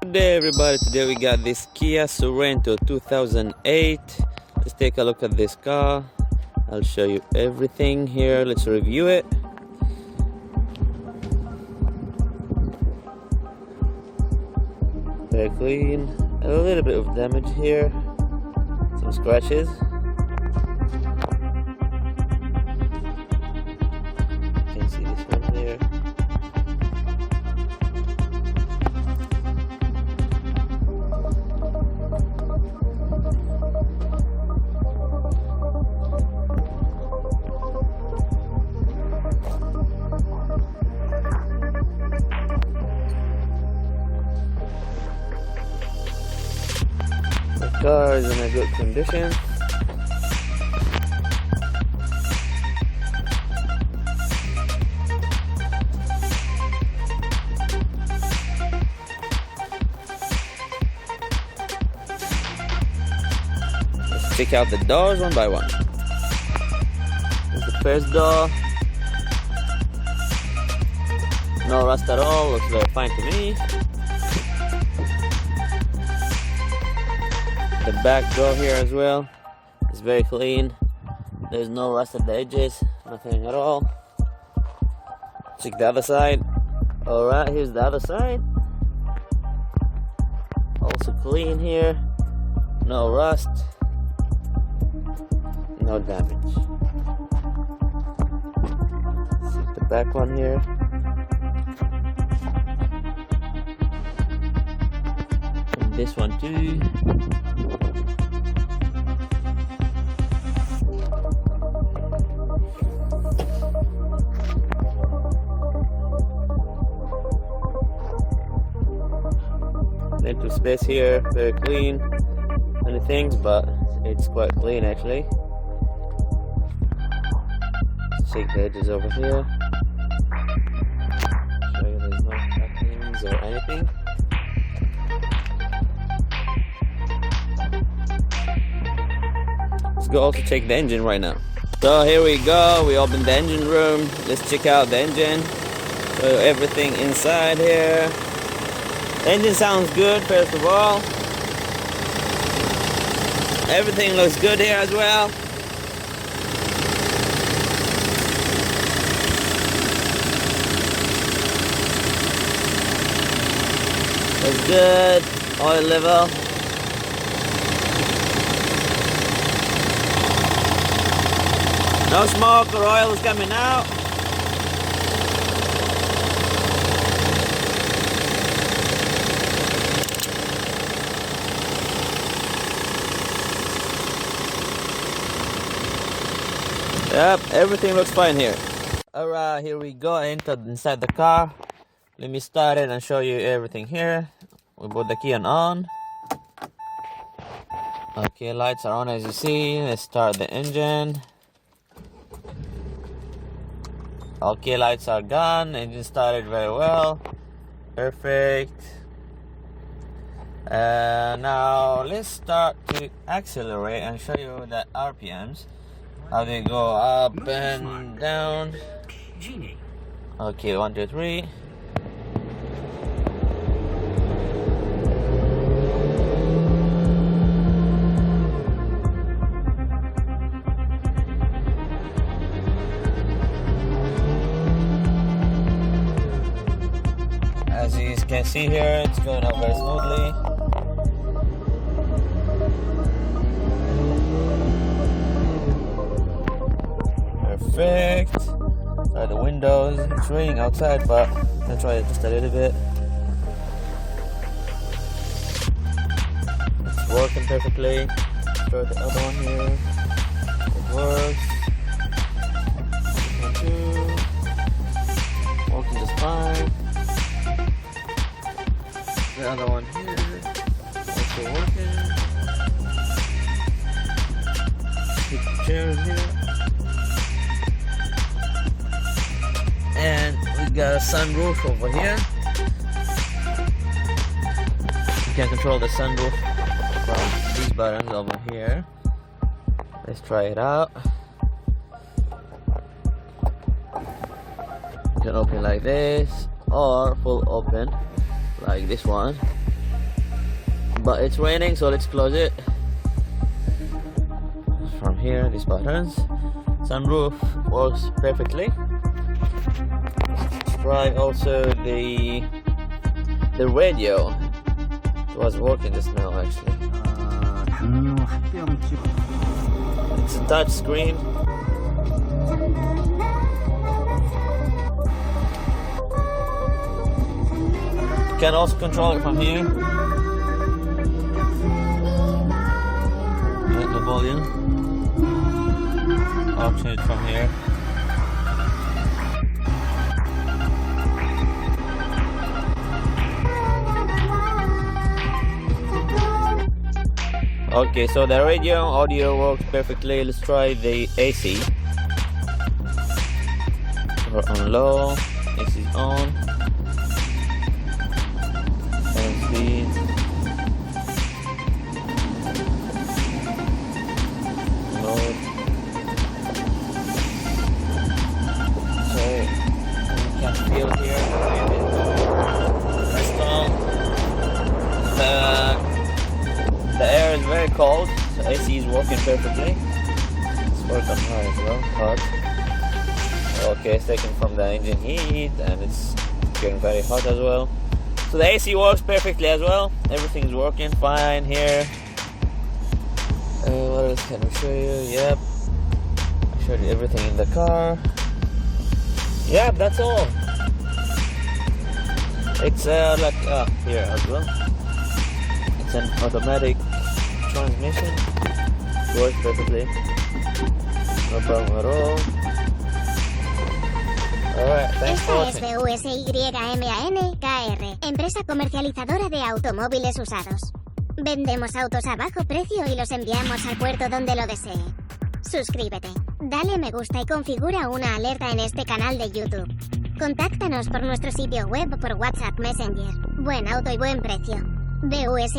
Good day everybody, today we got this Kia Sorento 2008. Let's take a look at this car. I'll show you everything here. Let's review it. Very clean. A little bit of damage here. Some scratches. You can see this one here. The car is in a good condition. Let's check out the doors one by one. Here's the first door. No rust at all, looks very fine to me. The back door here as well is very clean. There's no rust at the edges, nothing at all. Check the other side. Alright, here's the other side. Also clean here. No rust. No damage. Check the back one here. And this one too. Into space here, very clean. Many things, but it's quite clean actually. Shake the edges over here. Show you there's no crackings or anything. Let's go also check the engine right now. So here we go, we opened the engine room. Let's check out the engine. So everything inside here. The engine sounds good, first of all. Everything looks good here as well. Looks good. Oil level. No smoke or oil is coming out. Yep, everything looks fine here. Alright, here we go. I entered inside the car. Let me start it and show you everything here. We put the key on. Okay, lights are on as you see. Let's start the engine. Okay, lights are gone. Engine started very well. Perfect. Now let's start to accelerate and show you the RPMs. How they go up and down. Okay, 1, 2, 3. As you can see here, it's going up very smoothly. Perfect. Try the windows. It's raining outside, but I'm gonna try it just a little bit. It's working perfectly. Try the other one here. It works. This one too. Working just fine. The other one here. Also working. Keep the chairs here. And we got a sunroof over here. You can control the sunroof from these buttons over here. Let's try it out. You can open like this or full open like this one. but it's raining, so let's close it. From here, these buttons. Sunroof works perfectly. Try also the radio. It was working just now actually. It's a touch screen. You can also control it from here. Get the volume. I'll change it from here. Okay, so the radio audio works perfectly. Let's try the AC. We're on low. AC is on. Speed. Load. So you can feel here. Install. The air is very cold, so AC is working perfectly. Let's work on high as well, hot. Okay, it's taken from the engine heat and it's getting very hot as well. So the AC works perfectly as well. Everything is working fine here. What else can I show you? Yep. I showed you everything in the car. Yep, that's all. It's like here as well. It's an automatic transmission. Works perfectly. No problem at all. Alright, thanks for watching. Esta es busyman.kr, empresa comercializadora de automóviles usados. Vendemos autos a bajo precio y los enviamos al puerto donde lo desee. Suscríbete, dale me gusta y configura una alerta en este canal de YouTube. Contáctanos por nuestro sitio web o por WhatsApp Messenger. Buen auto y buen precio. busyman.kr.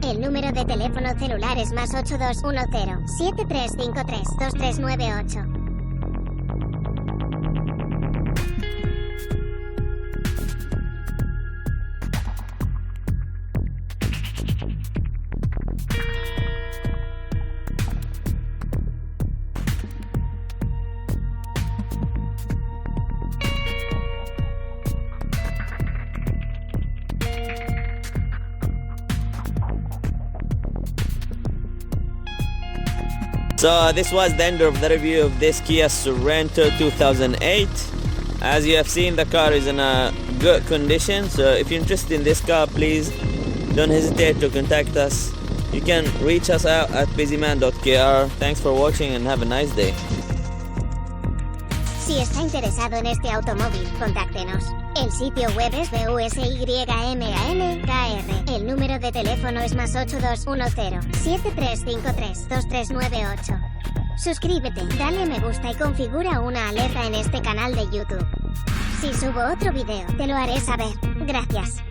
El número de teléfono celular es +8210 7353 2398. So this was the end of the review of this Kia Sorento 2008. As you have seen, the car is in a good condition, so if you're interested in this car, please don't hesitate to contact us. You can reach us out at busyman.kr. Thanks for watching and have a nice day. Si está interesado en este automóvil, contáctenos. El sitio web es busyman.kr. El número de teléfono es +8210 7353 2398. Suscríbete, dale me gusta y configura una alerta en este canal de YouTube. Si subo otro video, te lo haré saber. Gracias.